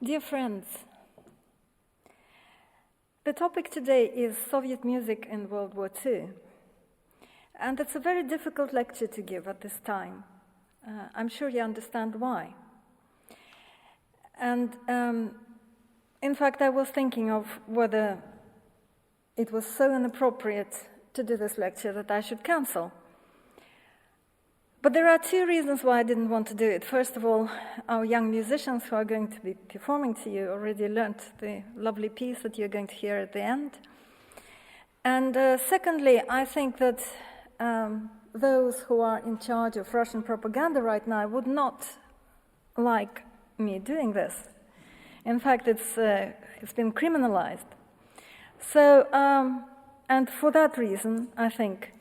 Dear friends, the topic today is Soviet music in World War II. And it's a very difficult lecture to give at this time. I'm sure you understand why. And in fact, I was thinking of whether it was so inappropriate to do this lecture that I should cancel. But there are two reasons why I didn't want to do it. First of all, our young musicians who are going to be performing to you already learnt the lovely piece that you're going to hear at the end. And secondly, I think that those who are in charge of Russian propaganda right now would not like me doing this. In fact, it's been criminalized. So, and for that reason, I think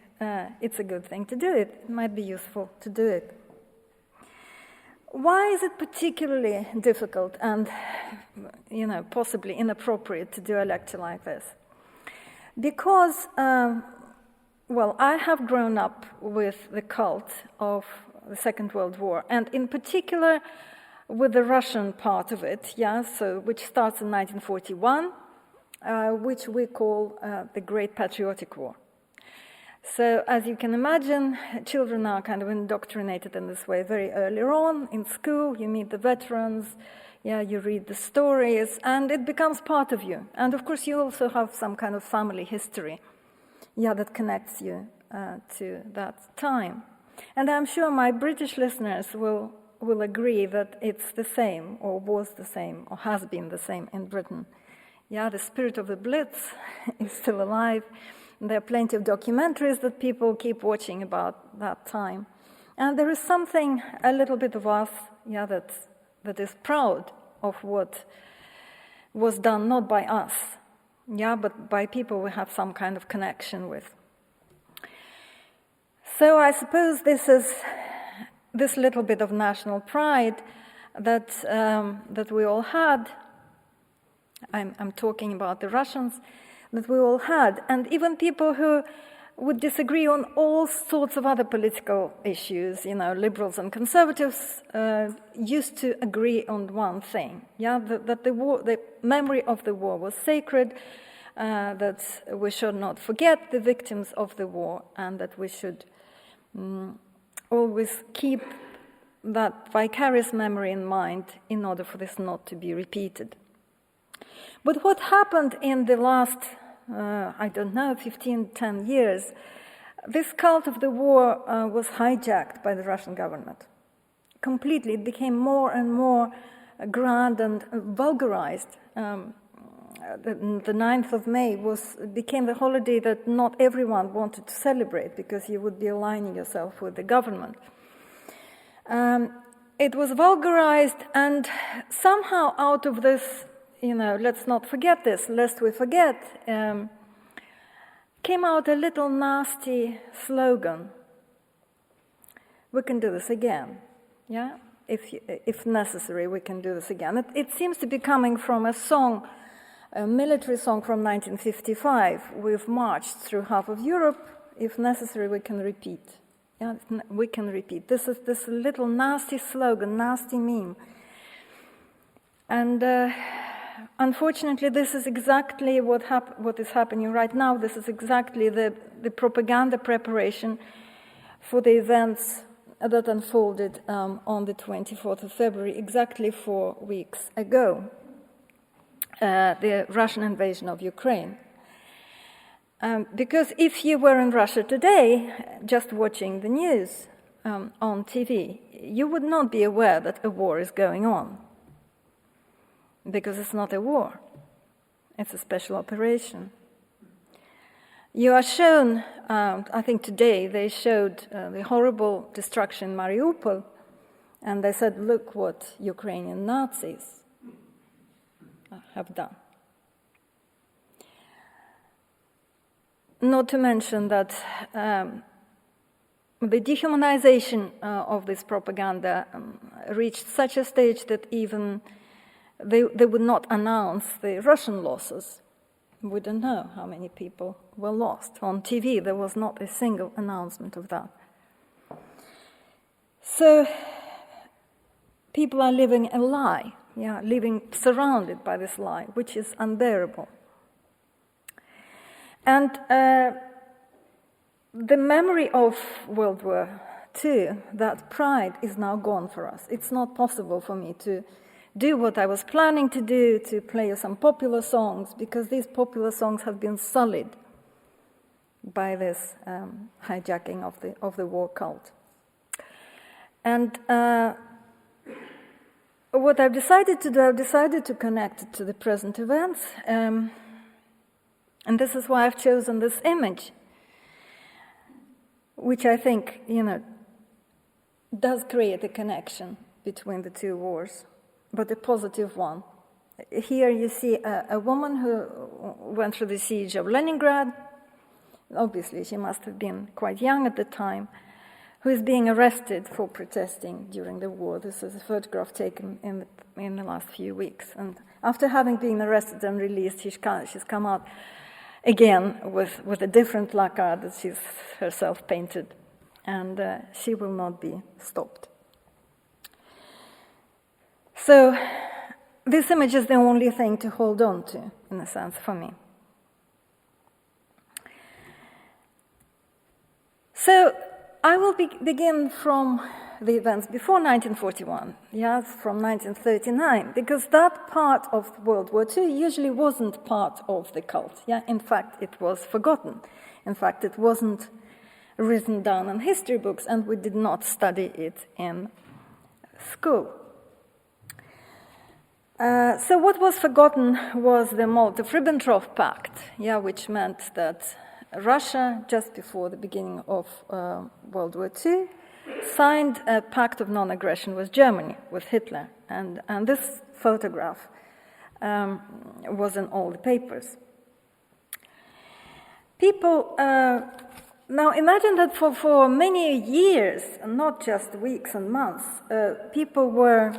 it's a good thing to do it. It might be useful to do it. Why is it particularly difficult and, possibly inappropriate to do a lecture like this? Because, I have grown up with the cult of the Second World War, and in particular with the Russian part of it, which starts in 1941, which we call the Great Patriotic War. So, as you can imagine, children are kind of indoctrinated in this way very early on. In school, you meet the veterans, you read the stories, and it becomes part of you. And of course, you also have some kind of family history, that connects you to that time. And I'm sure my British listeners will agree that it's the same, or was the same, or has been the same in Britain. The spirit of the Blitz is still alive. There are plenty of documentaries that people keep watching about that time. And there is something, a little bit of us, that is proud of what was done, not by us, but by people we have some kind of connection with. So I suppose this is this little bit of national pride that we all had. I'm talking about the Russians, that we all had, and even people who would disagree on all sorts of other political issues, liberals and conservatives, used to agree on one thing, that the memory of the war was sacred, that we should not forget the victims of the war, and that we should always keep that vicarious memory in mind in order for this not to be repeated. But what happened in the last, 10 years, this cult of the war was hijacked by the Russian government. Completely, it became more and more grand and vulgarized. The 9th of May became the holiday that not everyone wanted to celebrate because you would be aligning yourself with the government. It was vulgarized, and somehow out of this, let's not forget this, lest we forget, came out a little nasty slogan. We can do this again, If necessary, we can do this again. It seems to be coming from a song, a military song from 1955. We've marched through half of Europe. If necessary, we can repeat. We can repeat. This is this little nasty slogan, nasty meme. And unfortunately, this is exactly what is happening right now. This is exactly the propaganda preparation for the events that unfolded on the 24th of February, exactly 4 weeks ago, the Russian invasion of Ukraine. Because if you were in Russia today, just watching the news on TV, you would not be aware that a war is going on. Because it's not a war. It's a special operation. You are shown, I think today, they showed the horrible destruction in Mariupol, and they said, look what Ukrainian Nazis have done. Not to mention that the dehumanization of this propaganda reached such a stage that even they would not announce the Russian losses. We don't know how many people were lost. On TV, there was not a single announcement of that. So people are living a lie, living surrounded by this lie, which is unbearable. And the memory of World War II, that pride is now gone for us. It's not possible for me to do what I was planning to do, to play some popular songs, because these popular songs have been sullied by this hijacking of the war cult. And what I've decided to do, I've decided to connect it to the present events, and this is why I've chosen this image, which I think, does create a connection between the two wars, but a positive one. Here you see a woman who went through the siege of Leningrad. Obviously, she must have been quite young at the time, who is being arrested for protesting during the war. This is a photograph taken in the last few weeks. And after having been arrested and released, she's come out again with a different placard that she's herself painted. And she will not be stopped. So this image is the only thing to hold on to, in a sense, for me. So I will begin from the events before 1941, from 1939, because that part of World War II usually wasn't part of the cult. In fact, it was forgotten. In fact, it wasn't written down in history books, and we did not study it in school. So what was forgotten was the Molotov-Ribbentrop Pact, which meant that Russia, just before the beginning of World War II, signed a pact of non-aggression with Germany, with Hitler. And this photograph was in all the papers. People, now imagine that for many years, not just weeks and months, people were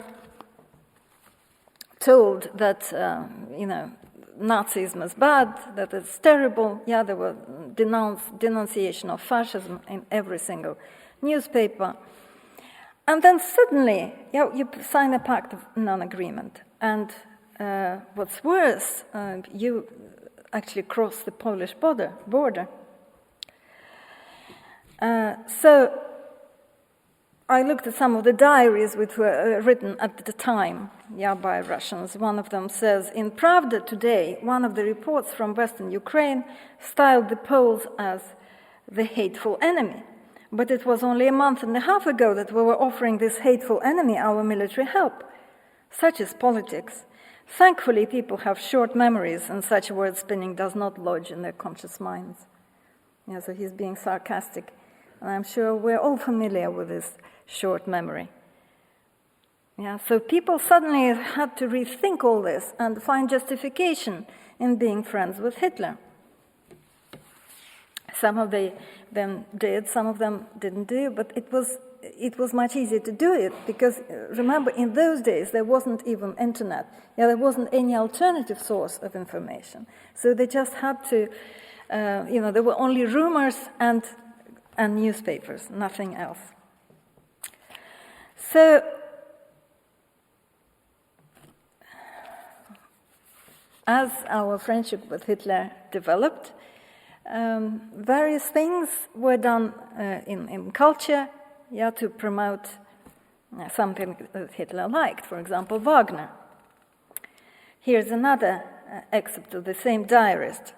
told that, Nazism is bad, that it's terrible. There were denunciation of fascism in every single newspaper. And then suddenly, you sign a pact of non-agreement. And what's worse, you actually cross the Polish border. So I looked at some of the diaries which were written at the time, by Russians. One of them says, in Pravda today, one of the reports from Western Ukraine styled the Poles as the hateful enemy. But it was only a month and a half ago that we were offering this hateful enemy our military help. Such is politics. Thankfully, people have short memories, and such word spinning does not lodge in their conscious minds. So he's being sarcastic. And I'm sure we're all familiar with this short memory. So people suddenly had to rethink all this and find justification in being friends with Hitler. Some of them did, some of them didn't do, but it was much easier to do it because, remember, in those days there wasn't even internet. There wasn't any alternative source of information. So they just had to, there were only rumors and newspapers, nothing else. So as our friendship with Hitler developed, various things were done in culture, to promote something that Hitler liked, for example, Wagner. Here's another excerpt of the same diarist.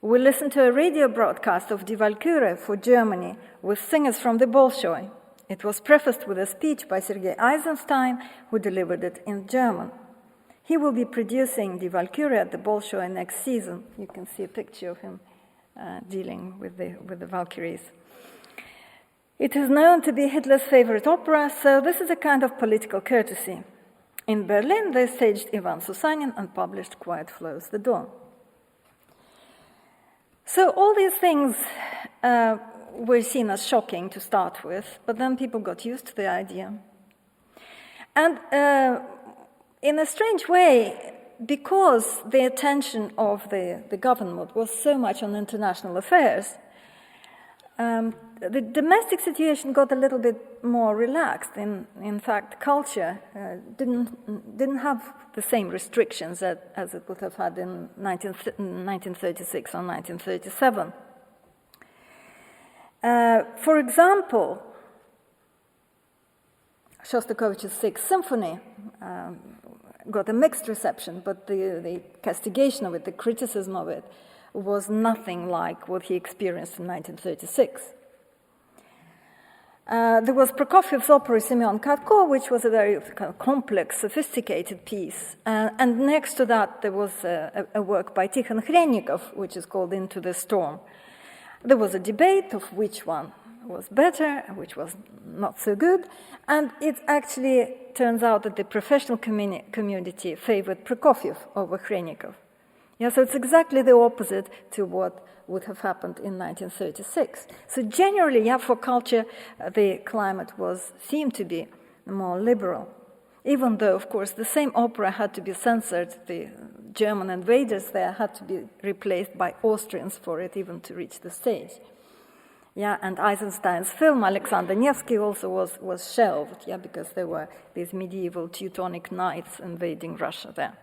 We listened to a radio broadcast of Die Walküre for Germany with singers from the Bolshoi. It was prefaced with a speech by Sergei Eisenstein, who delivered it in German. He will be producing Die Walküre at the Bolshoi next season. You can see a picture of him dealing with the Valkyries. It is known to be Hitler's favorite opera, so this is a kind of political courtesy. In Berlin, they staged Ivan Susanin and published Quiet Flows the Dawn. So all these things were seen as shocking to start with, but then people got used to the idea. And in a strange way, because the attention of the government was so much on international affairs, the domestic situation got a little bit more relaxed. In fact, culture didn't have the same restrictions as it would have had in 1936 or 1937. For example, Shostakovich's Sixth Symphony got a mixed reception, but the castigation of it, the criticism of it, was nothing like what he experienced in 1936. There was Prokofiev's opera Semyon Katko, which was a very kind of complex, sophisticated piece. And next to that, there was a work by Tikhon Khrennikov, which is called Into the Storm. There was a debate of which one was better and which was not so good. And it actually turns out that the professional community favored Prokofiev over Khrennikov. Yeah, so it's exactly the opposite to what would have happened in 1936. So generally, yeah, for culture, the climate seemed to be more liberal, even though, of course, the same opera had to be censored. The German invaders there had to be replaced by Austrians for it even to reach the stage. Yeah, and Eisenstein's film, Alexander Nevsky, also was shelved, yeah, because there were these medieval Teutonic knights invading Russia there.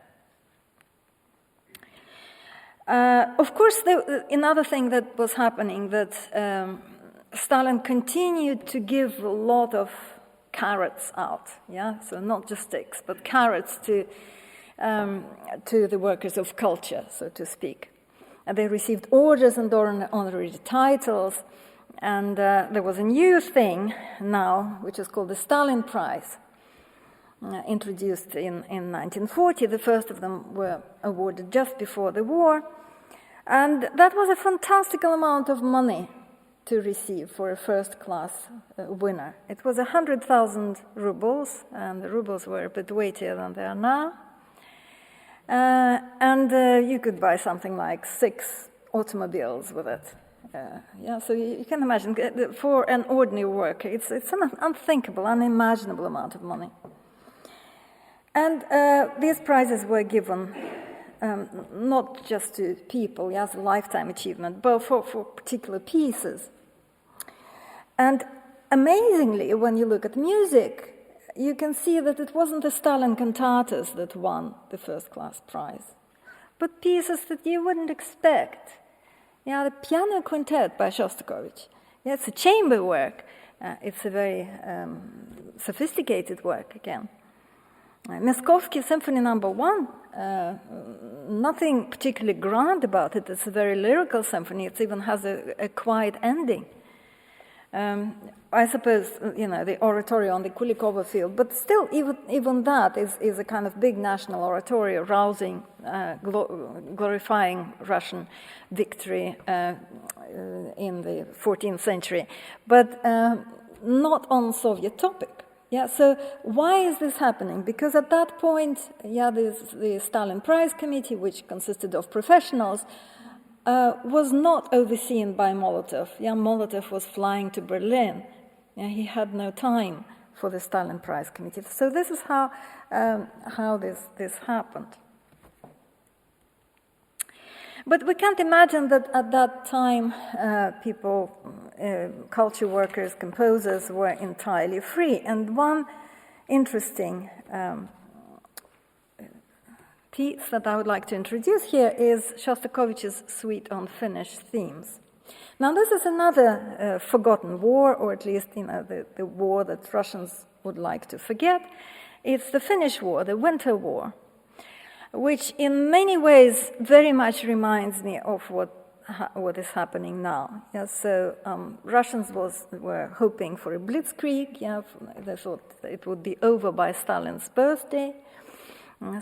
Of course, another thing that was happening, that Stalin continued to give a lot of carrots out, yeah, so not just sticks, but carrots to the workers of culture, so to speak. And they received orders and honorary titles, and there was a new thing now, which is called the Stalin Prize, introduced in 1940. The first of them were awarded just before the war. And that was a fantastical amount of money to receive for a first-class winner. It was 100,000 rubles, and the rubles were a bit weightier than they are now. And you could buy something like 6 automobiles with it. Yeah, so you can imagine, for an ordinary worker, it's an unthinkable, unimaginable amount of money. And these prizes were given not just to people, as a lifetime achievement, but for particular pieces. And amazingly, when you look at music, you can see that it wasn't the Stalin cantatas that won the first-class prize, but pieces that you wouldn't expect. Yeah, the piano quintet by Shostakovich. Yeah, it's a chamber work. It's a very sophisticated work again. Meskovsky Symphony No. 1, nothing particularly grand about it. It's a very lyrical symphony. It even has a quiet ending. I suppose, the oratorio on the Kulikova field, but still, even that is a kind of big national oratorio, rousing, glorifying Russian victory in the 14th century, but not on Soviet topic. Yeah, so why is this happening? Because at that point, the Stalin Prize Committee, which consisted of professionals, was not overseen by Molotov. Yeah, Molotov was flying to Berlin. Yeah, he had no time for the Stalin Prize Committee. So this is how this happened. But we can't imagine that at that time people, culture workers, composers were entirely free. And one interesting piece that I would like to introduce here is Shostakovich's Suite on Finnish Themes. Now this is another forgotten war, or at least the war that Russians would like to forget. It's the Finnish War, the Winter War, which in many ways very much reminds me of what is happening now. Yeah, so Russians were hoping for a blitzkrieg. Yeah, they thought it would be over by Stalin's birthday,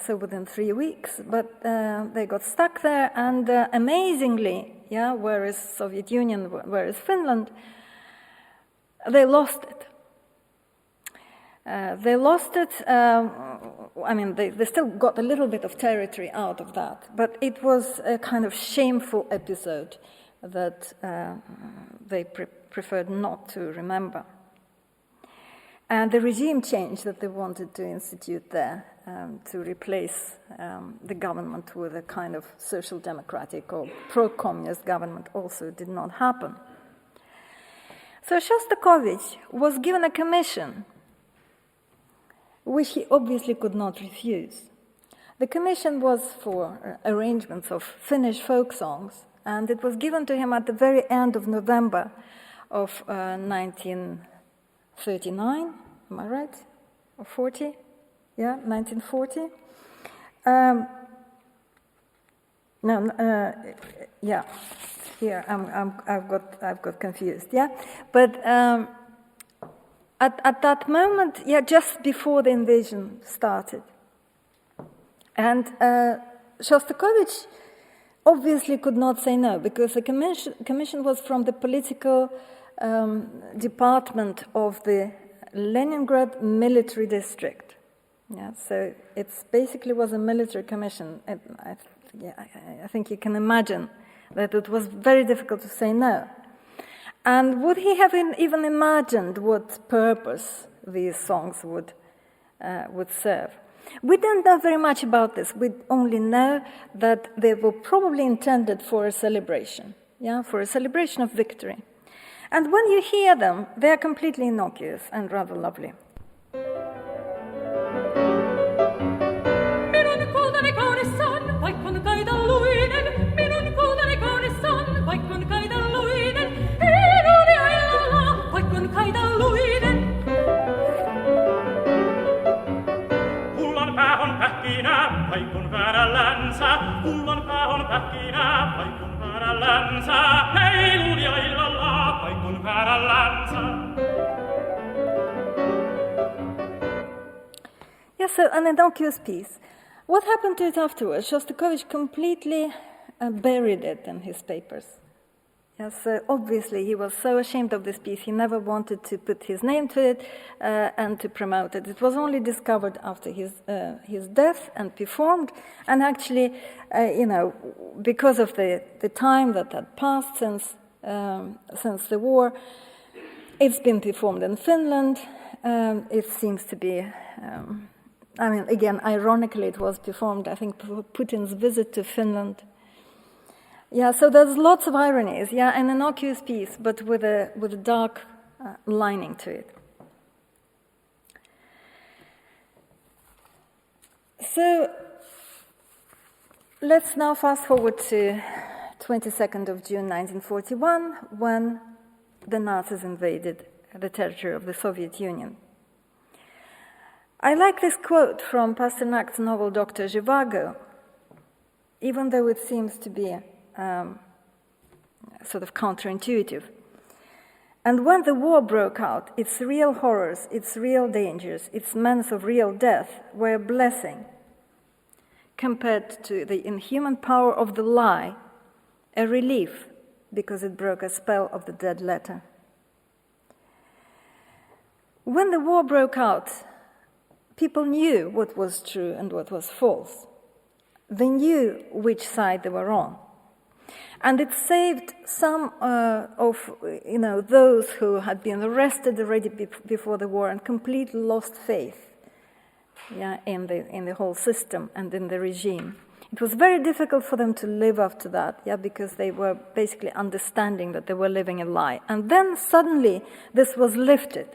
so within 3 weeks. But they got stuck there, and amazingly, whereas Soviet Union, whereas Finland, they lost it. They lost it. They still got a little bit of territory out of that, but it was a kind of shameful episode that they preferred not to remember. And the regime change that they wanted to institute there to replace the government with a kind of social democratic or pro-communist government also did not happen. So Shostakovich was given a commission, which he obviously could not refuse. The commission was for arrangements of Finnish folk songs, and it was given to him at the very end of November of 1939, am I right? Or 40? Yeah, 1940. Yeah, here I've got confused. Yeah, but at that moment, yeah, just before the invasion started, and Shostakovich obviously could not say no, because the commission was from the political department of the Leningrad military district. Yeah, so it basically was a military commission. I think you can imagine that it was very difficult to say no. And would he have even imagined what purpose these songs would serve? We don't know very much about this. We only know that they were probably intended for a celebration, for a celebration of victory. And when you hear them, they are completely innocuous and rather lovely. Yes, so an innocuous piece. What happened to it afterwards? Shostakovich completely buried it in his papers. Yes, so obviously he was so ashamed of this piece, he never wanted to put his name to it and to promote it. It was only discovered after his death and performed, and actually, because of the time that had passed since the war, it's been performed in Finland. It seems to be, again, ironically, it was performed, I think, for Putin's visit to Finland. Yeah, so there's lots of ironies. Yeah, an innocuous piece, but with a dark lining to it. So let's now fast forward to 22nd of June 1941, when the Nazis invaded the territory of the Soviet Union. I like this quote from Pasternak's novel Dr. Zhivago, even though it seems to be sort of counterintuitive. And when the war broke out, its real horrors, its real dangers, its menace of real death were a blessing compared to the inhuman power of the lie, a relief because it broke a spell of the dead letter. When the war broke out, people knew what was true and what was false. They knew which side they were on. And it saved some of those who had been arrested already before the war and completely lost faith in the whole system and in the regime. It was very difficult for them to live after that, because they were basically understanding that they were living a lie. And then suddenly this was lifted.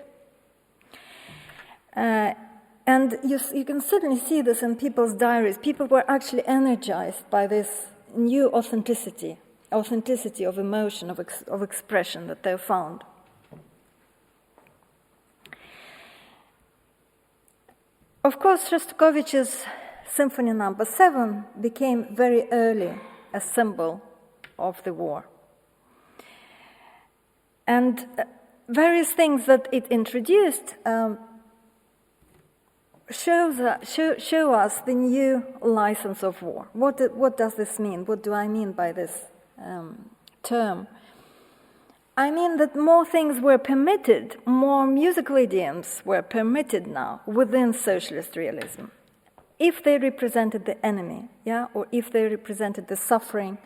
And you can certainly see this in people's diaries. People were actually energized by this new authenticity of emotion, of expression that they found. Of course, Shostakovich's Symphony No. 7 became very early a symbol of the war. And various things that it introduced show us the new license of war. What does this mean? What do I mean by this term? I mean that more things were permitted, more musical idioms were permitted now within socialist realism, if they represented the enemy, or if they represented the suffering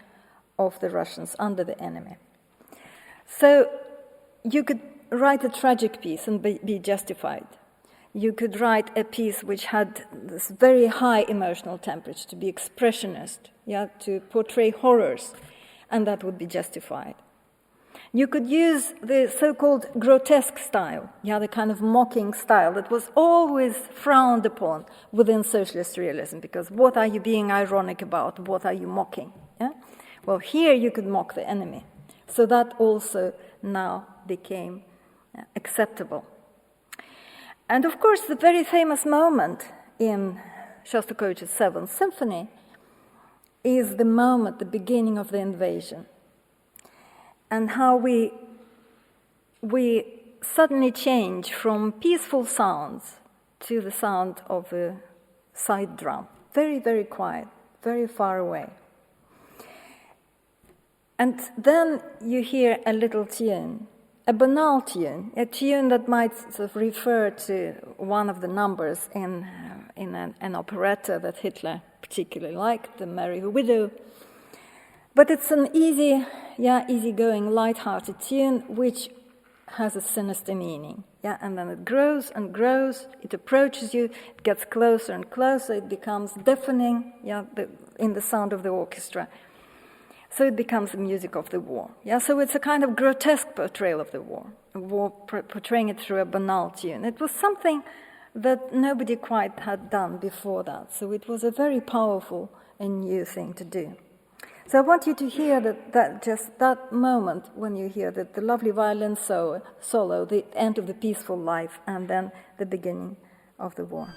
of the Russians under the enemy. So you could write a tragic piece and be justified. You could write a piece which had this very high emotional temperature, to be expressionist, to portray horrors, and that would be justified. You could use the so-called grotesque style, the kind of mocking style that was always frowned upon within socialist realism, because what are you being ironic about? What are you mocking? Yeah? Well, here you could mock the enemy. So that also now became acceptable. And of course, the very famous moment in Shostakovich's Seventh Symphony is the moment, the beginning of the invasion, and how we suddenly change from peaceful sounds to the sound of a side drum. Very, very quiet, very far away. And then you hear a little tune, a banal tune, a tune that might sort of refer to one of the numbers in an operetta that Hitler particularly liked, The Merry Widow. But it's an easygoing, light-hearted tune which has a sinister meaning. And then it grows and grows, it approaches you, it gets closer and closer, it becomes deafening in the sound of the orchestra. So it becomes the music of the war. So it's a kind of grotesque portrayal of the war, portraying it through a banal tune. It was something that nobody quite had done before that. So it was a very powerful and new thing to do. So I want you to hear that moment when you hear the lovely violin solo, the end of the peaceful life, and then the beginning of the war.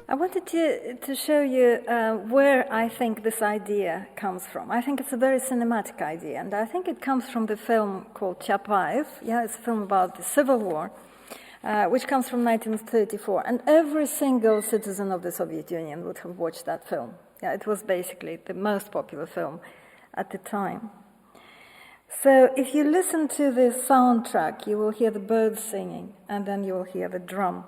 I wanted to show you where I think this idea comes from. I think it's a very cinematic idea, and I think it comes from the film called Chapaev. It's a film about the Civil War, which comes from 1934. And every single citizen of the Soviet Union would have watched that film. It was basically the most popular film at the time. So if you listen to the soundtrack, you will hear the birds singing, and then you will hear the drum.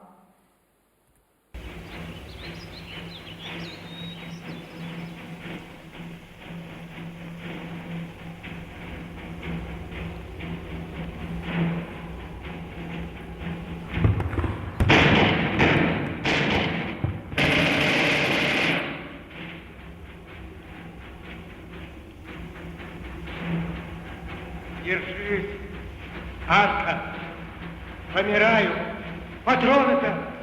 Держись, Аска, помираю, патроны-то.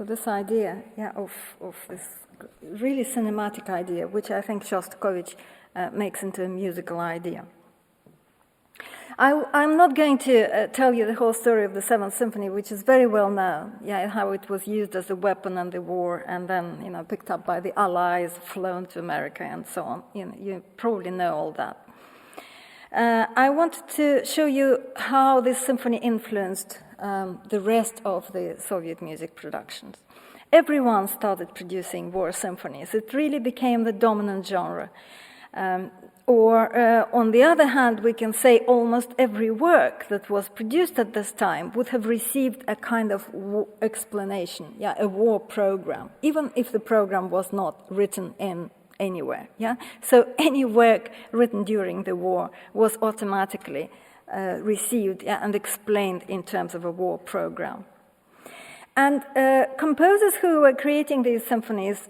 This idea of this really cinematic idea, which I think Shostakovich makes into a musical idea. I'm not going to tell you the whole story of the Seventh Symphony, which is very well known, how it was used as a weapon in the war and then picked up by the Allies, flown to America and so on. You probably know all that. I wanted to show you how this symphony influenced the rest of the Soviet music productions. Everyone started producing war symphonies. It really became the dominant genre. On the other hand, we can say almost every work that was produced at this time would have received a kind of explanation, a war program, even if the program was not written in anywhere. Yeah, so any work written during the war was automatically received and explained in terms of a war program. And composers who were creating these symphonies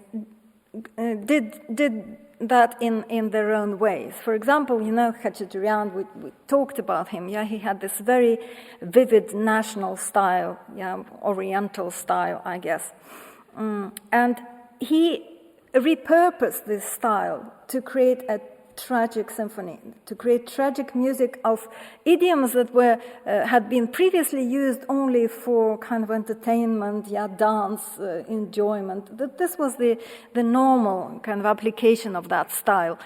did that in their own ways. For example, you know, Khachaturian, we talked about him. Yeah, he had this very vivid national style, yeah, Oriental style, I guess. And he repurposed this style to create a tragic symphony, to create tragic music of idioms that were had been previously used only for kind of entertainment, yeah, dance, enjoyment. That this was the normal kind of application of that style.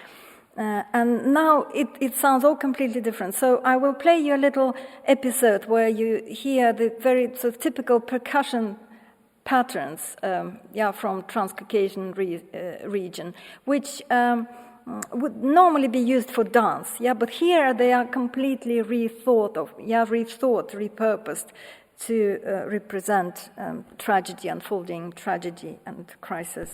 And now it sounds all completely different. So I will play you a little episode where you hear the very sort of typical percussion patterns, from Transcaucasian region, which would normally be used for dance, but here they are completely repurposed to represent tragedy, unfolding tragedy and crisis.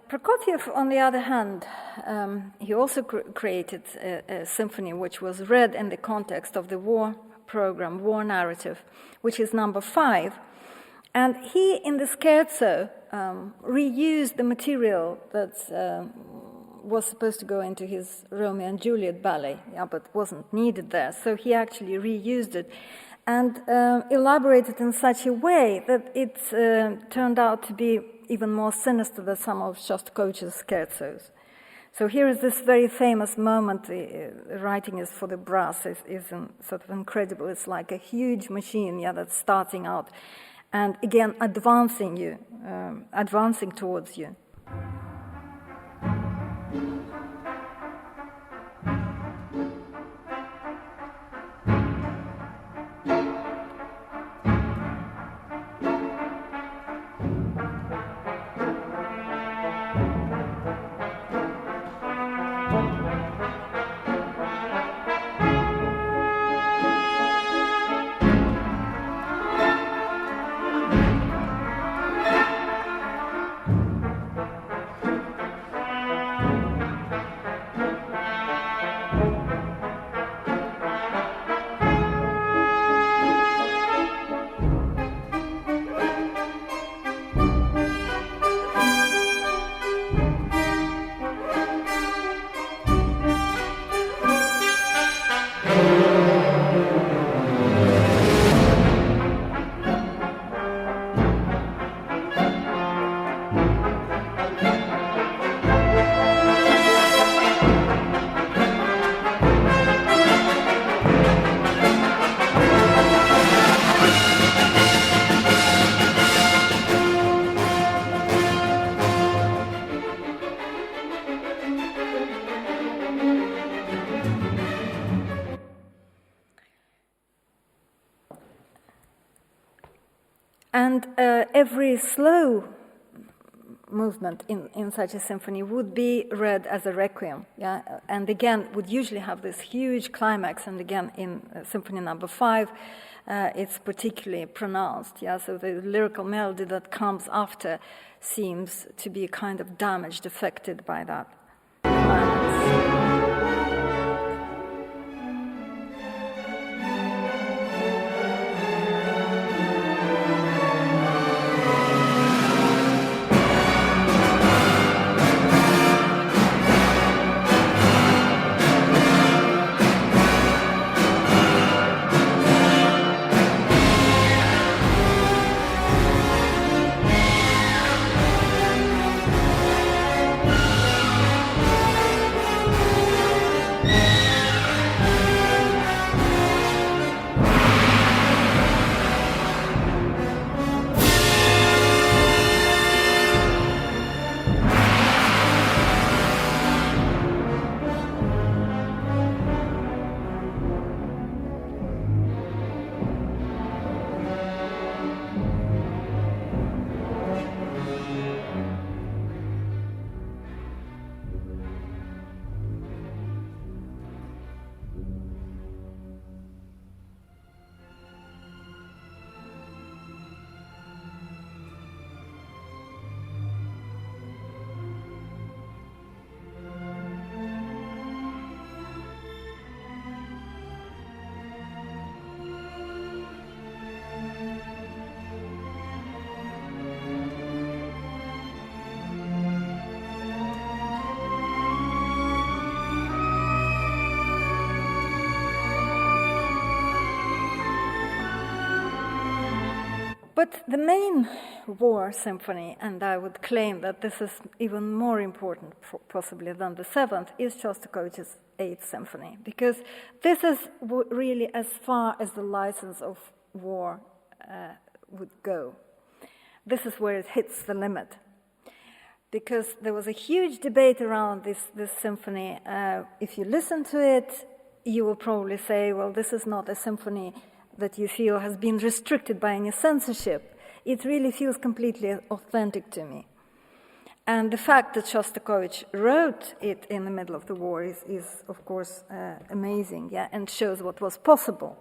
Prokofiev, on the other hand, he also created a symphony which was read in the context of the war program, war narrative, which is number 5. And he, in the scherzo, reused the material that was supposed to go into his Romeo and Juliet ballet, but wasn't needed there. So he actually reused it and elaborated in such a way that it turned out to be even more sinister than some of Shostakovich's scherzos. So here is this very famous moment. The writing is for the brass is sort of incredible. It's like a huge machine, that's starting out, and again advancing towards you. And every slow movement in such a symphony would be read as a requiem, and again would usually have this huge climax. And again, in Symphony Number 5, it's particularly pronounced. So the lyrical melody that comes after seems to be kind of damaged, affected by that climax. But the main war symphony, and I would claim that this is even more important possibly than the seventh, is Shostakovich's Eighth Symphony, because this is really as far as the license of war would go. This is where it hits the limit. Because there was a huge debate around this symphony. If you listen to it, you will probably say, well, this is not a symphony that you feel has been restricted by any censorship. It really feels completely authentic to me. And the fact that Shostakovich wrote it in the middle of the war is of course, amazing, yeah, and shows what was possible.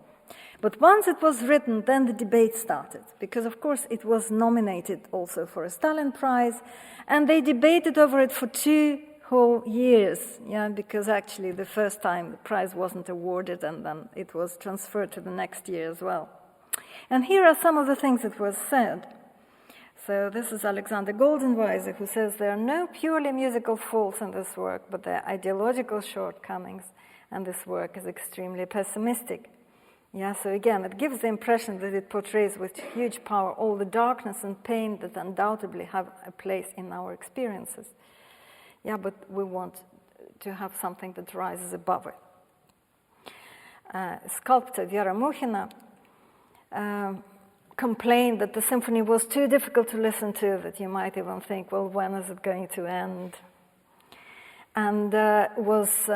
But once it was written, then the debate started, because of course it was nominated also for a Stalin Prize, and they debated over it for 2 whole years, yeah, because actually the first time the prize wasn't awarded, and then it was transferred to the next year as well. And here are some of the things that was said. So this is Alexander Goldenweiser, who says there are no purely musical faults in this work, but there are ideological shortcomings, and this work is extremely pessimistic. Yeah, so again, it gives the impression that it portrays with huge power all the darkness and pain that undoubtedly have a place in our experiences. Yeah, but we want to have something that rises above it. Sculptor Vera Mukhina complained that the symphony was too difficult to listen to, that you might even think, well, when is it going to end? And was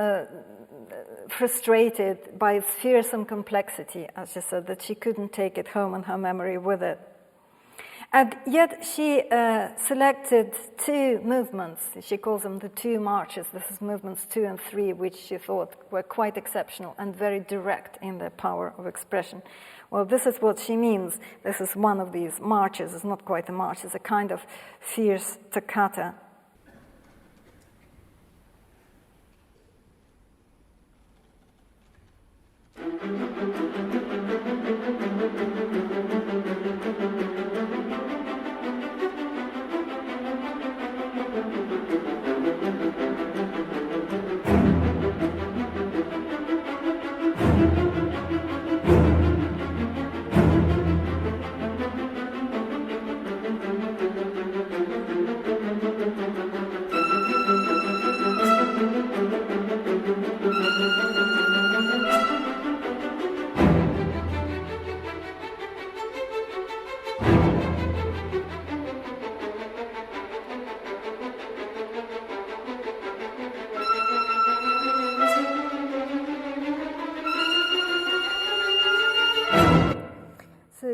frustrated by its fearsome complexity, as she said, that she couldn't take it home in her memory with it. And yet she selected 2 movements. She calls them the 2 marches. This is movements 2 and 3, which she thought were quite exceptional and very direct in their power of expression. Well, this is what she means. This is one of these marches. It's not quite a march. It's a kind of fierce toccata.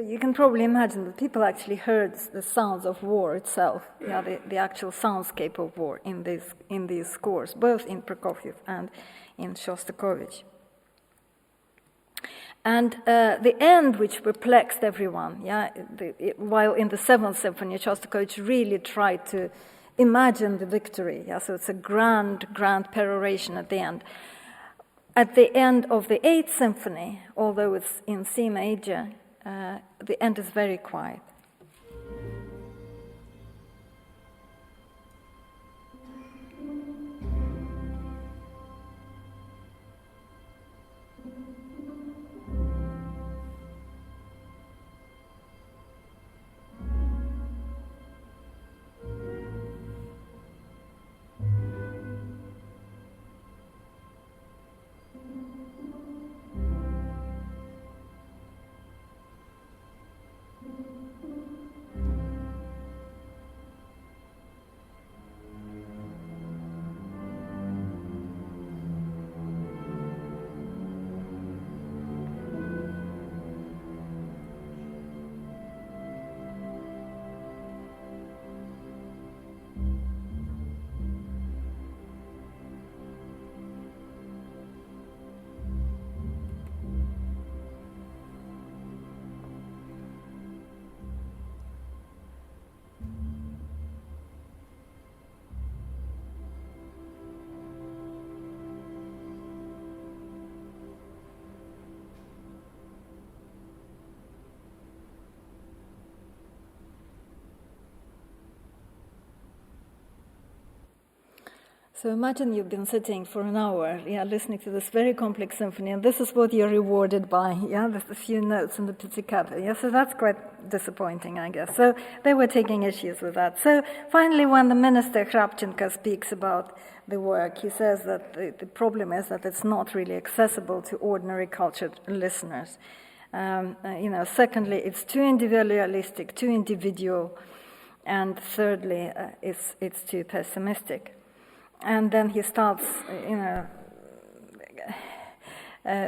You can probably imagine that people actually heard the sounds of war itself, yeah, the actual soundscape of war in these scores, both in Prokofiev and in Shostakovich. And the end, which perplexed everyone, yeah, while in the Seventh Symphony, Shostakovich really tried to imagine the victory, yeah, so it's a grand peroration at the end. At the end of the Eighth Symphony, although it's in C major, the end is very quiet. So imagine you've been sitting for an hour, listening to this very complex symphony, and this is what you're rewarded by, there's a few notes in the pizzicato, so that's quite disappointing, I guess. So they were taking issues with that. So finally, when the minister Hrabchenko speaks about the work, he says that the problem is that it's not really accessible to ordinary cultured listeners. Secondly, it's too individualistic, too individual, and thirdly, it's too pessimistic. And then he starts,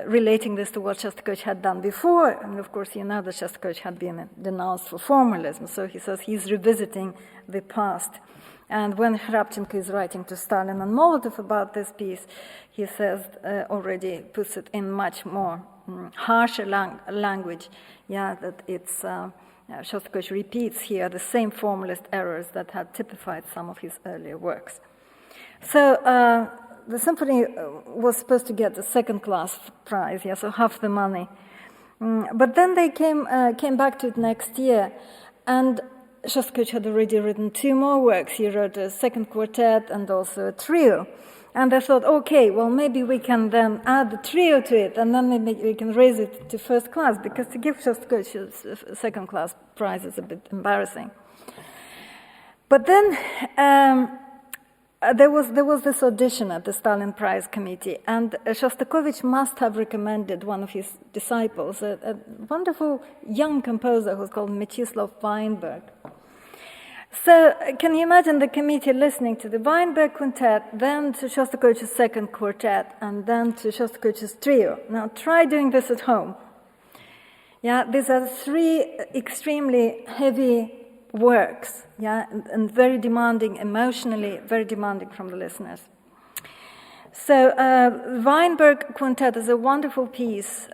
relating this to what Shostakovich had done before. And of course, you know that Shostakovich had been denounced for formalism. So he says he's revisiting the past. And when Hrabchenko is writing to Stalin and Molotov about this piece, he says, already puts it in much more harsher language, that it's, Shostakovich repeats here the same formalist errors that had typified some of his earlier works. So the symphony was supposed to get a second-class prize, so half the money. But then they came back to it next year, and Shostakovich had already written 2 more works. He wrote a second quartet and also a trio. And they thought, okay, well, maybe we can then add the trio to it, and then maybe we can raise it to first class, because to give Shostakovich a second-class prize is a bit embarrassing. But then there was this audition at the Stalin Prize Committee, and Shostakovich must have recommended one of his disciples, a wonderful young composer who's called Mstislav Weinberg. So can you imagine the committee listening to the Weinberg quintet, then to Shostakovich's second quartet, and then to Shostakovich's trio? Now try doing this at home. These are 3 extremely heavy works, and very demanding, emotionally very demanding from the listeners. So Weinberg Quintet is a wonderful piece.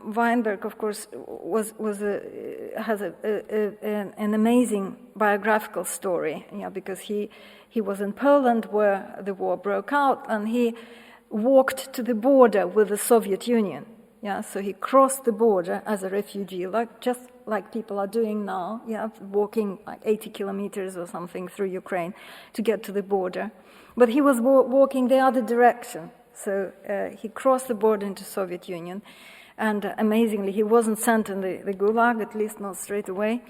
Weinberg, of course, has an amazing biographical story, because he was in Poland where the war broke out, and he walked to the border with the Soviet Union. So he crossed the border as a refugee, just like people are doing now, walking like 80 kilometers or something through Ukraine to get to the border. But he was walking the other direction. So he crossed the border into Soviet Union. And amazingly, he wasn't sent in the Gulag, at least not straight away,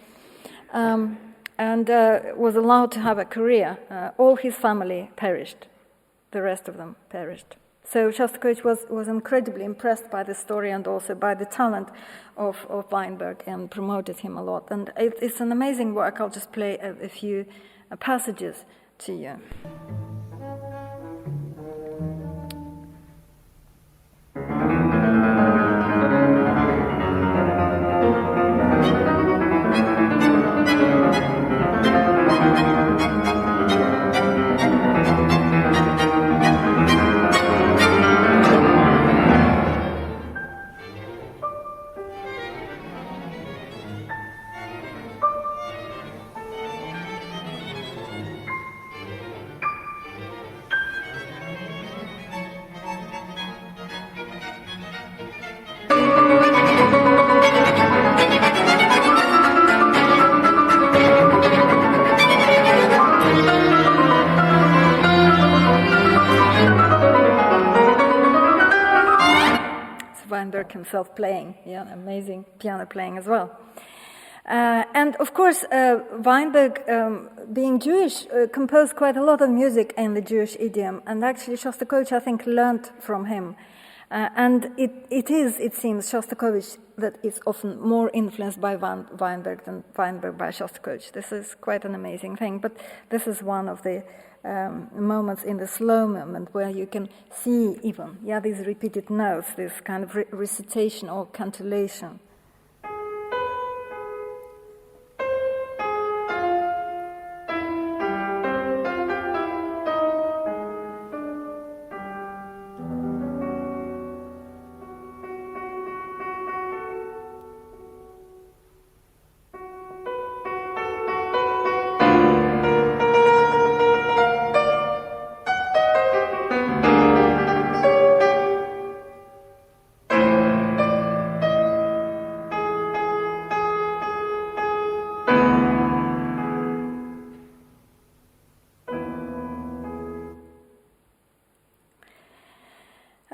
and was allowed to have a career. All his family perished. The rest of them perished. So Shostakovich was incredibly impressed by the story and also by the talent of Weinberg, and promoted him a lot. And it's an amazing work. I'll just play a few passages to you. Himself playing, amazing piano playing as well. And of course, Weinberg, being Jewish, composed quite a lot of music in the Jewish idiom, and actually Shostakovich, I think, learned from him. And it seems, Shostakovich that is often more influenced by Weinberg than Weinberg by Shostakovich. This is quite an amazing thing, but this is one of the moments in the slow movement where you can see even, these repeated notes, this kind of recitation or cantillation.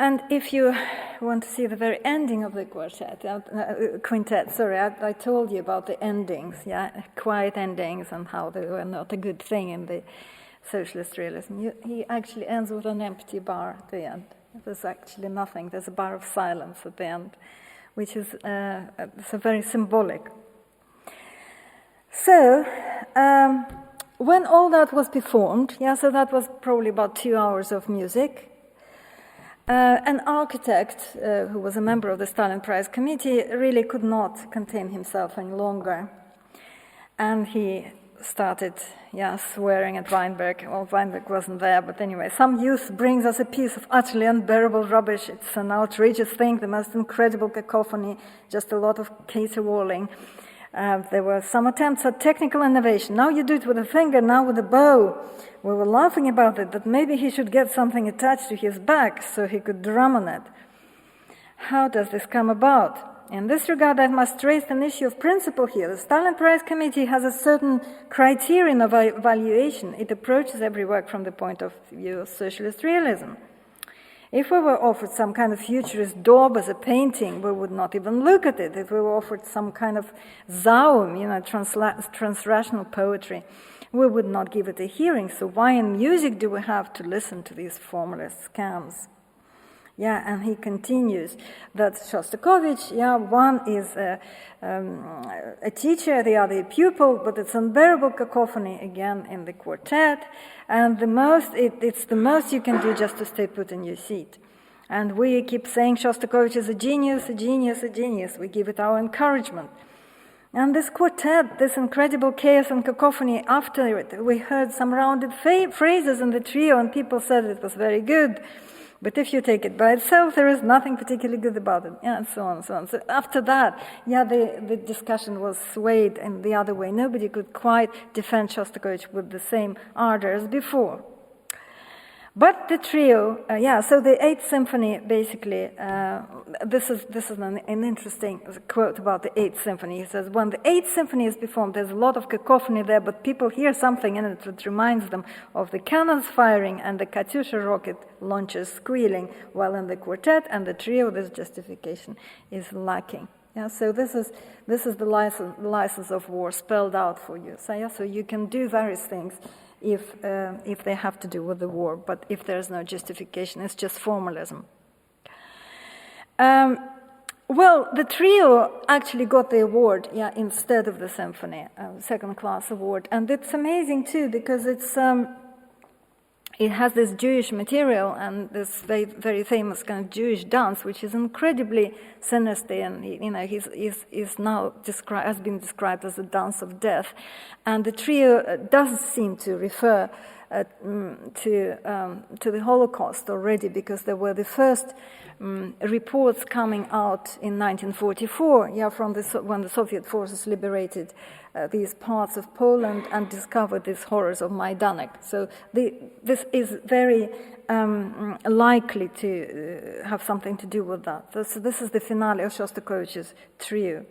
And if you want to see the very ending of the quintet, sorry, I told you about the endings, quiet endings, and how they were not a good thing in the Socialist Realism. He actually ends with an empty bar at the end. There's actually nothing. There's a bar of silence at the end, which is so very symbolic. So, when all that was performed, so that was probably about 2 hours of music, an architect who was a member of the Stalin Prize Committee really could not contain himself any longer. And he started swearing at Weinberg. Well, Weinberg wasn't there, but anyway, some youth brings us a piece of utterly unbearable rubbish. It's an outrageous thing, the most incredible cacophony, just a lot of caterwauling. There were some attempts at technical innovation. Now you do it with a finger, now with a bow. We were laughing about it, that maybe he should get something attached to his back so he could drum on it. How does this come about? In this regard, I must raise an issue of principle here. The Stalin Prize Committee has a certain criterion of evaluation. It approaches every work from the point of view of socialist realism. If we were offered some kind of futurist daub as a painting, we would not even look at it. If we were offered some kind of Zaum, transrational poetry, we would not give it a hearing. So why in music do we have to listen to these formalist scams? And he continues that Shostakovich, one is a teacher, the other a pupil, but it's unbearable cacophony again in the quartet, and it's the most you can do just to stay put in your seat. And we keep saying Shostakovich is a genius, a genius, a genius. We give it our encouragement. And this quartet, this incredible chaos and cacophony, after it, we heard some rounded phrases in the trio, and people said it was very good. But if you take it by itself, there is nothing particularly good about it, and so on and so on. So after that, the discussion was swayed in the other way. Nobody could quite defend Shostakovich with the same ardor as before. But the trio, so the Eighth Symphony, basically, this is an interesting quote about the Eighth Symphony. He says, when the Eighth Symphony is performed, there's a lot of cacophony there, but people hear something in it that reminds them of the cannons firing and the Katyusha rocket launchers squealing, while in the quartet and the trio, this justification is lacking. So this is the license of war spelled out for you. So you can do various things if they have to do with the war, but if there's no justification, it's just formalism. Well, the trio actually got the award, instead of the symphony, second-class award, and it's amazing too because it has this Jewish material and this very, very famous kind of Jewish dance, which is incredibly sinister, and he's now has been described as a dance of death. And the trio does seem to refer to the Holocaust already, because there were the first reports coming out in 1944, from when the Soviet forces liberated these parts of Poland and discovered these horrors of Majdanek. So this is very likely to have something to do with that. So this is the finale of Shostakovich's trio.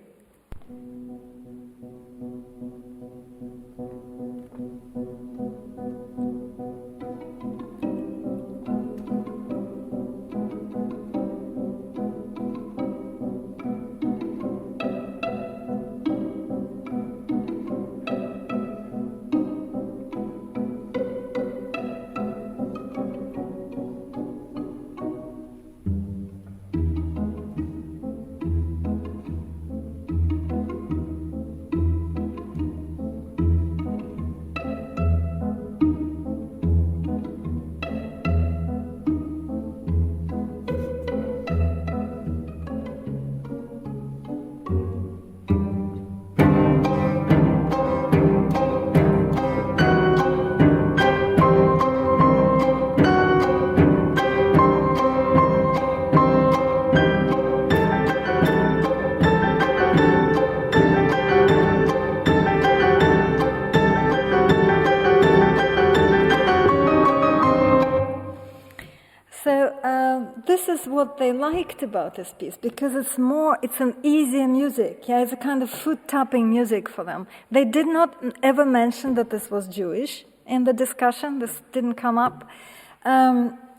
This is what they liked about this piece, because it's an easier music. It's a kind of foot-tapping music for them. They did not ever mention that this was Jewish in the discussion. This didn't come up.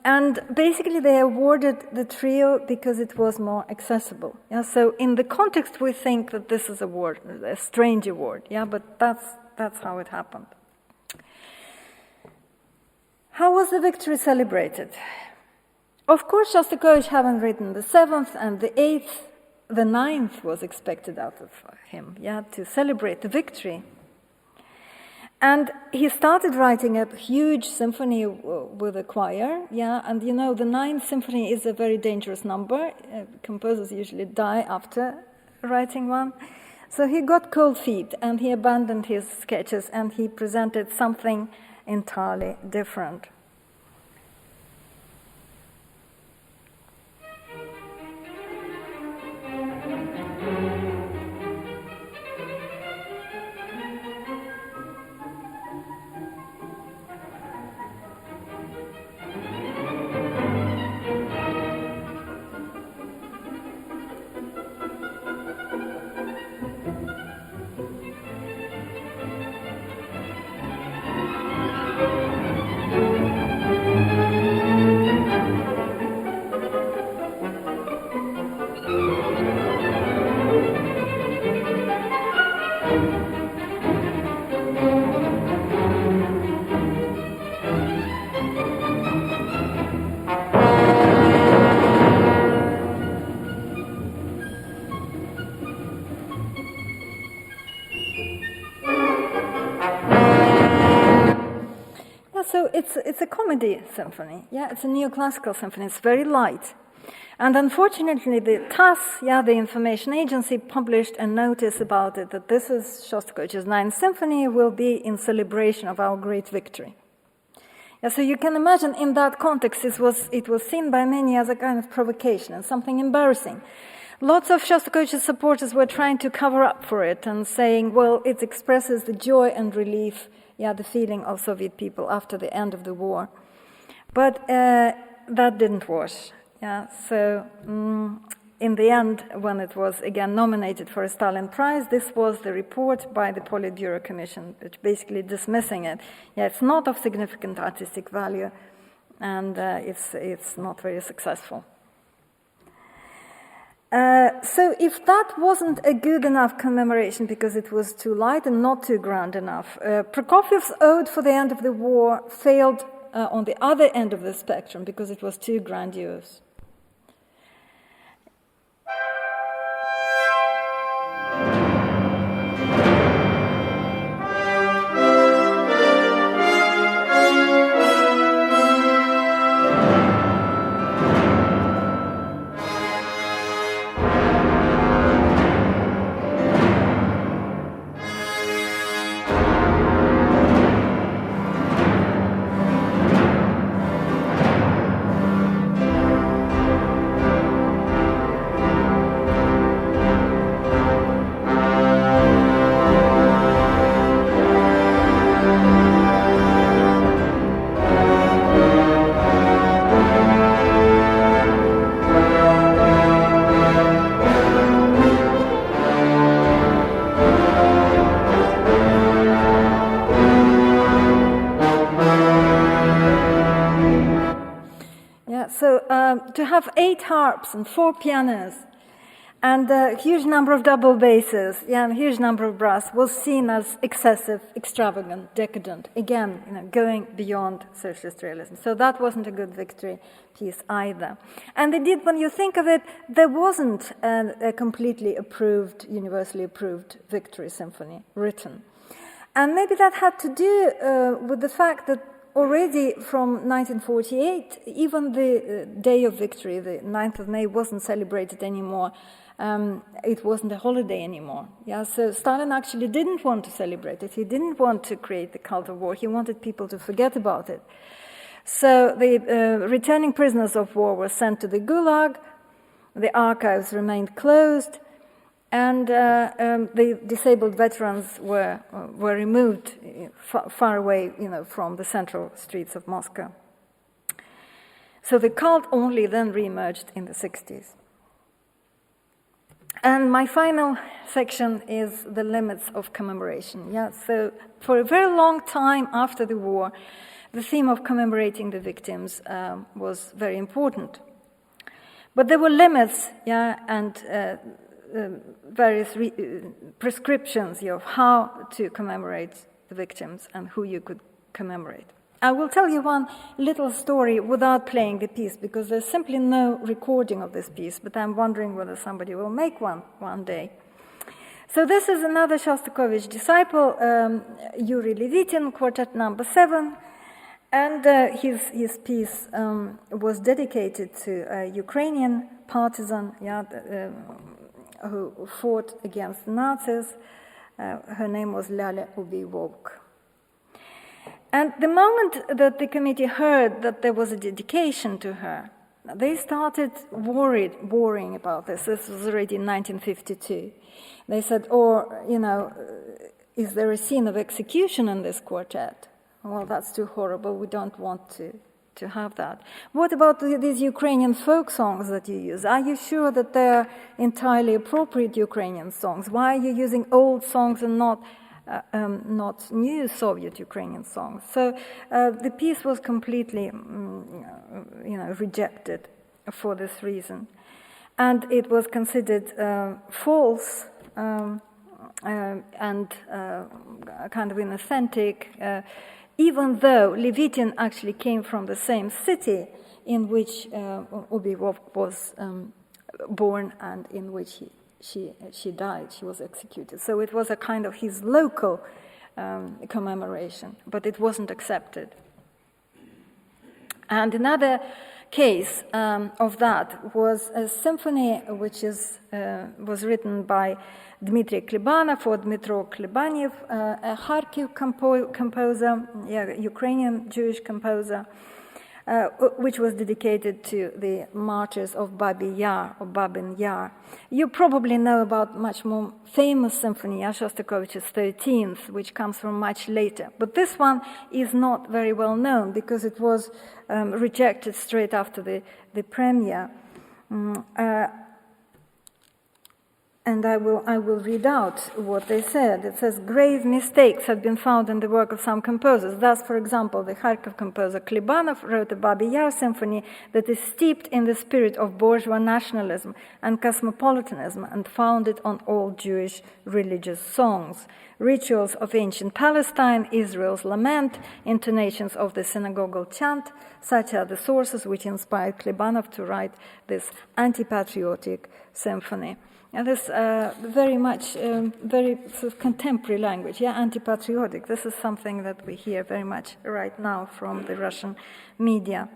And basically they awarded the trio because it was more accessible. Yeah? So in the context we think that this is a strange award, yeah? But that's how it happened. How was the victory celebrated? Of course, Shostakovich hadn't written the 7th and the 8th. The 9th was expected out of him, yeah, to celebrate the victory. And he started writing a huge symphony with a choir, yeah, and you know, the 9th symphony is a very dangerous number. Composers usually die after writing one. So he got cold feet and he abandoned his sketches and he presented something entirely different. So it's a comedy symphony, yeah, it's a neoclassical symphony, it's very light. And unfortunately the TASS, yeah, the information agency, published a notice about it, that this is Shostakovich's 9th symphony, will be in celebration of our great victory. Yeah, so you can imagine in that context it was seen by many as a kind of provocation and something embarrassing. Lots of Shostakovich's supporters were trying to cover up for it and saying, well, it expresses the joy and relief, yeah, the feeling of Soviet people after the end of the war. But that didn't wash. Yeah, so in the end, when it was again nominated for a Stalin Prize, this was the report by the Politburo Commission, which basically dismissing it. Yeah, it's not of significant artistic value, and it's not very successful. So if that wasn't a good enough commemoration because it was too light and not too grand enough, Prokofiev's Ode for the End of the War failed on the other end of the spectrum because it was too grandiose. To have 8 harps and 4 pianos and a huge number of double basses, yeah, and a huge number of brass was seen as excessive, extravagant, decadent, again, going beyond socialist realism. So that wasn't a good victory piece either. And indeed, when you think of it, there wasn't a completely approved, universally approved victory symphony written. And maybe that had to do with the fact that already from 1948, even the day of victory, the 9th of May, wasn't celebrated anymore. It wasn't a holiday anymore. Yeah, so Stalin actually didn't want to celebrate it. He didn't want to create the cult of war. He wanted people to forget about it. So the returning prisoners of war were sent to the Gulag. The archives remained closed. And the disabled veterans were removed far away, from the central streets of Moscow. So the cult only then re-emerged in the 60s. And my final section is the limits of commemoration. Yeah, so for a very long time after the war, the theme of commemorating the victims was very important. But there were limits, and various prescriptions of how to commemorate the victims and who you could commemorate. I will tell you one little story without playing the piece, because there's simply no recording of this piece, but I'm wondering whether somebody will make one day. So this is another Shostakovich disciple, Yuri Levitin, Quartet number 7, and his piece was dedicated to a Ukrainian partisan who fought against the Nazis. Her name was Lale Ubiyvok. And the moment that the committee heard that there was a dedication to her, they started worrying about this. This was already in 1952. They said, is there a scene of execution in this quartet? Well, that's too horrible. We don't want to have that. What about these Ukrainian folk songs that you use? Are you sure that they're entirely appropriate Ukrainian songs? Why are you using old songs and not new Soviet Ukrainian songs? So the piece was completely, rejected for this reason, and it was considered false and kind of inauthentic, even though Levitin actually came from the same city in which Ubiyvok was born and in which she died, she was executed. So it was a kind of his local commemoration, but it wasn't accepted. And another case of that was a symphony which was written by Dmitry Klebanov or Dmitro Klebanev, a Kharkiv composer, Ukrainian Jewish composer, which was dedicated to the martyrs of Babi Yar or Babin Yar. You probably know about much more famous symphony, Shostakovich's 13th, which comes from much later. But this one is not very well known because it was rejected straight after the premiere. And I will read out what they said. It says, grave mistakes have been found in the work of some composers. Thus, for example, the Kharkiv composer Klebanov wrote a Babi Yar symphony that is steeped in the spirit of bourgeois nationalism and cosmopolitanism and founded on old Jewish religious songs, rituals of ancient Palestine, Israel's lament, intonations of the synagogal chant. Such are the sources which inspired Klebanov to write this anti-patriotic symphony. And this very much, very sort of contemporary language, anti-patriotic. This is something that we hear very much right now from the Russian media.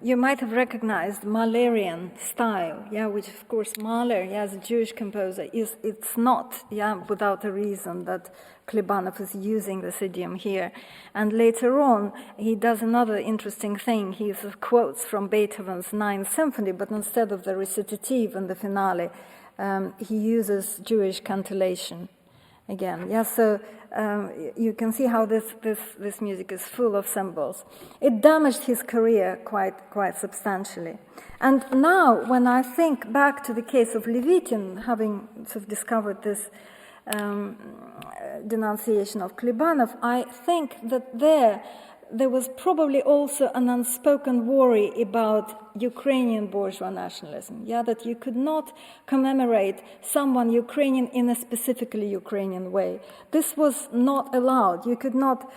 You might have recognized Mahlerian style, which of course Mahler, as a Jewish composer, it's not, without a reason that Klebanov is using this idiom here. And later on, he does another interesting thing. He sort of quotes from Beethoven's Ninth Symphony, but instead of the recitative in the finale, he uses Jewish cantillation again. So you can see how this music is full of symbols. It damaged his career quite substantially. And now, when I think back to the case of Levitin, having sort of discovered this denunciation of Klebanov, I think that there was probably also an unspoken worry about Ukrainian bourgeois nationalism, that you could not commemorate someone Ukrainian in a specifically Ukrainian way. This was not allowed. You could not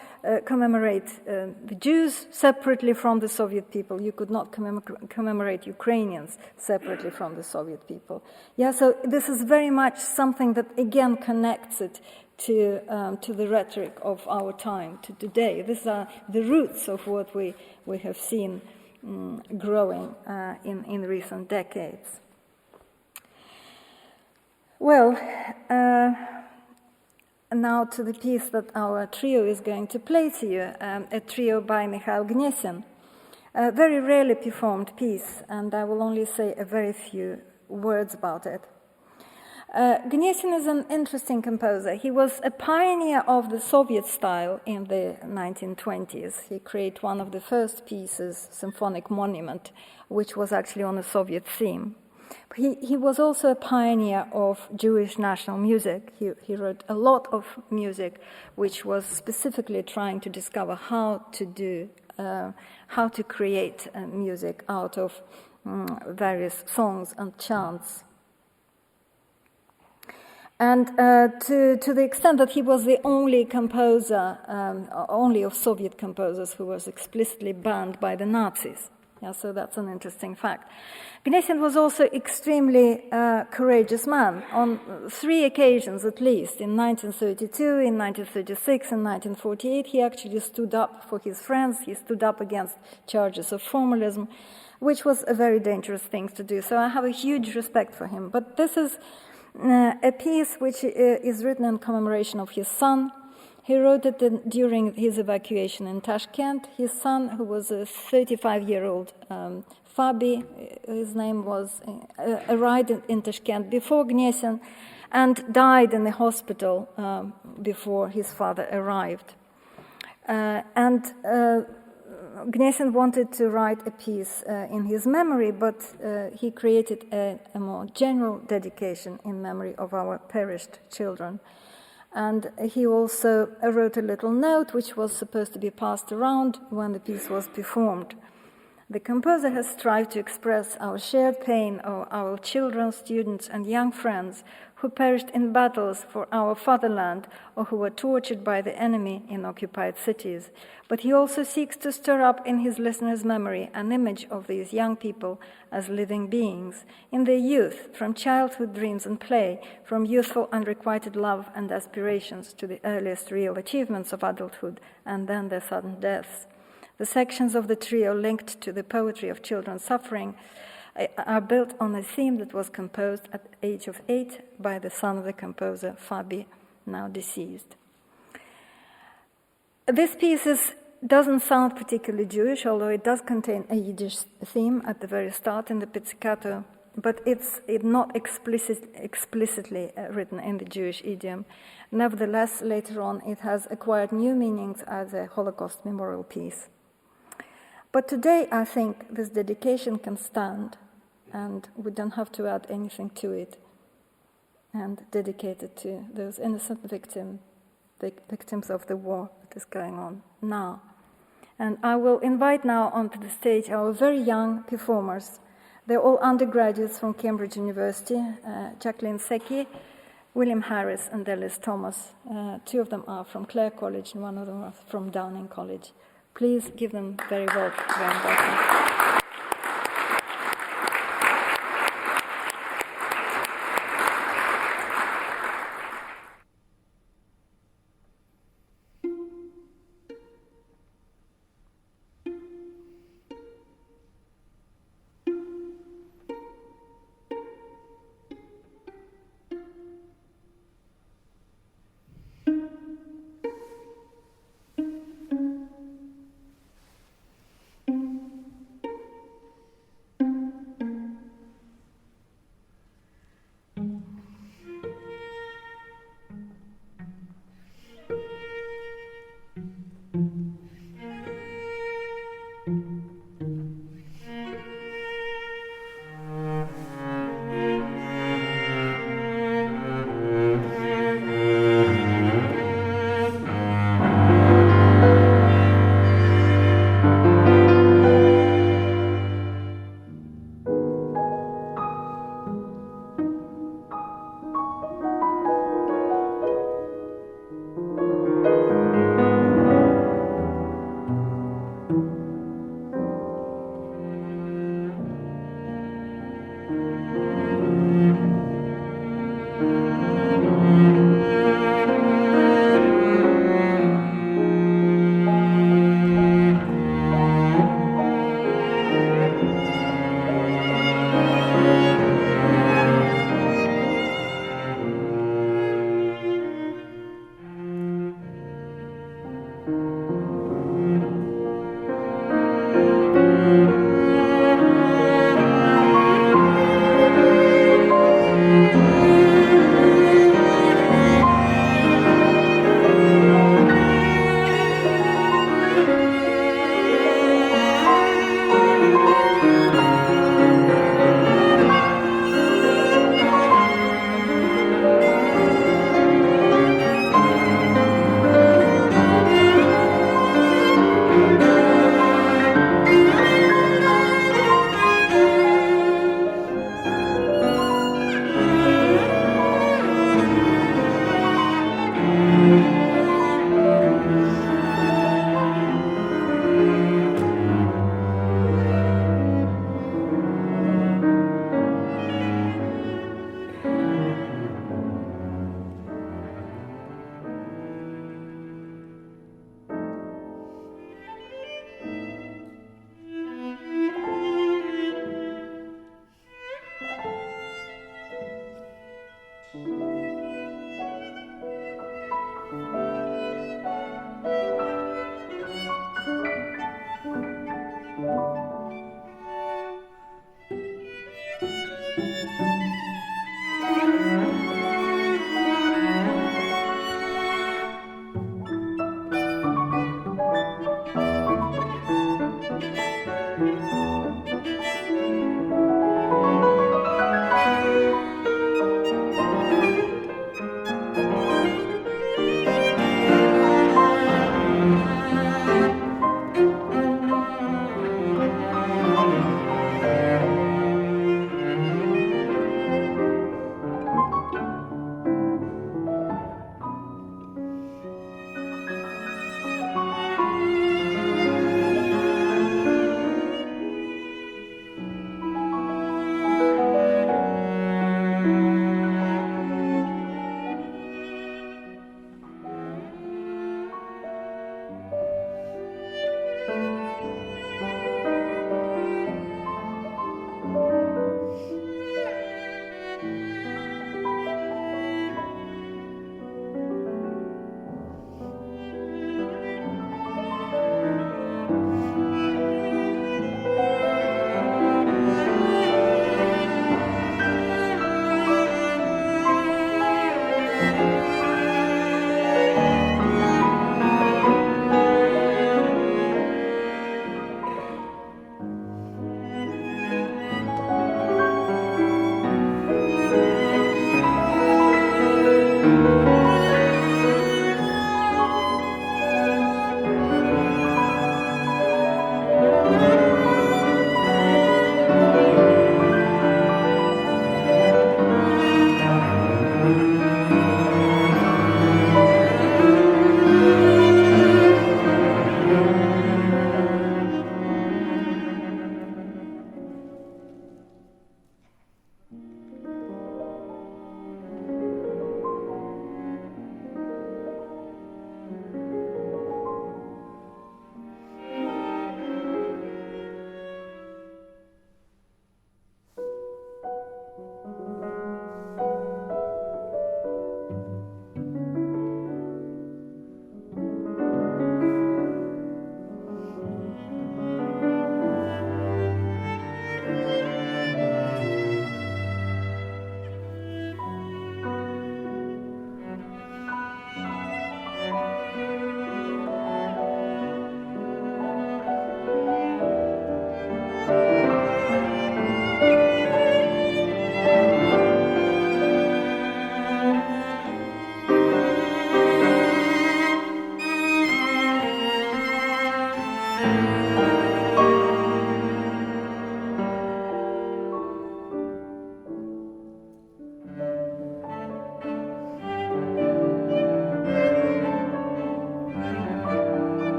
commemorate the Jews separately from the Soviet people. You could not commemorate Ukrainians separately from the Soviet people. So this is very much something that again connects it to the rhetoric of our time, to today. These are the roots of what we have seen growing in recent decades. Well, now to the piece that our trio is going to play to you, a trio by Mikhail Gnessin, a very rarely performed piece, and I will only say a very few words about it. Gnessin is an interesting composer. He was a pioneer of the Soviet style in the 1920s. He created one of the first pieces, Symphonic Monument, which was actually on a Soviet theme. He was also a pioneer of Jewish national music. He wrote a lot of music which was specifically trying to discover how to create music out of various songs and chants. And to the extent that he was the only composer, only of Soviet composers who was explicitly banned by the Nazis. So that's an interesting fact. Gnessin was also extremely courageous man. On 3 occasions at least, in 1932, in 1936, and 1948, he actually stood up for his friends. He stood up against charges of formalism, which was a very dangerous thing to do. So I have a huge respect for him. But this is a piece which is written in commemoration of his son. He wrote it during his evacuation in Tashkent. His son, who was a 35-year-old Fabi, his name was, arrived in Tashkent before Gnessin and died in the hospital before his father arrived. Gnessin wanted to write a piece in his memory, but he created a more general dedication in memory of our perished children. And he also wrote a little note which was supposed to be passed around when the piece was performed. The composer has strived to express our shared pain of our children, students, and young friends who perished in battles for our fatherland or who were tortured by the enemy in occupied cities. But he also seeks to stir up in his listener's memory an image of these young people as living beings, in their youth, from childhood dreams and play, from youthful unrequited love and aspirations to the earliest real achievements of adulthood, and then their sudden deaths. The sections of the trio linked to the poetry of children's suffering are built on a theme that was composed at the age of 8 by the son of the composer, Fabi, now deceased. This piece doesn't sound particularly Jewish, although it does contain a Yiddish theme at the very start in the pizzicato, but it's not explicitly written in the Jewish idiom. Nevertheless, later on, it has acquired new meanings as a Holocaust memorial piece. But today, I think this dedication can stand, and we don't have to add anything to it, and dedicate it to those innocent victims of the war that is going on now. And I will invite now onto the stage our very young performers. They're all undergraduates from Cambridge University, Jacqueline Secchi, William Harris, and Ellis Thomas. 2 of them are from Clare College, and 1 of them are from Downing College. Please give them very warm welcome.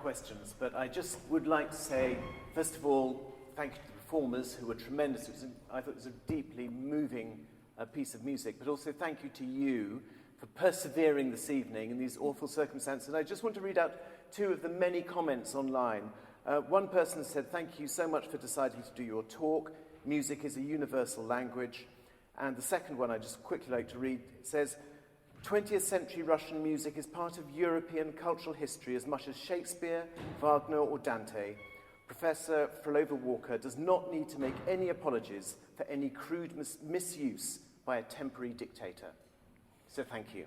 Questions, but I just would like to say, first of all, thank you to the performers who were tremendous. I thought it was a deeply moving piece of music, but also thank you to you for persevering this evening in these awful circumstances. And I just want to read out two of the many comments online. One person said, thank you so much for deciding to do your talk. Music is a universal language. And the second one I just quickly like to read, it says, 20th century Russian music is part of European cultural history as much as Shakespeare, Wagner or Dante. Professor Frolova-Walker does not need to make any apologies for any crude misuse by a temporary dictator. So thank you.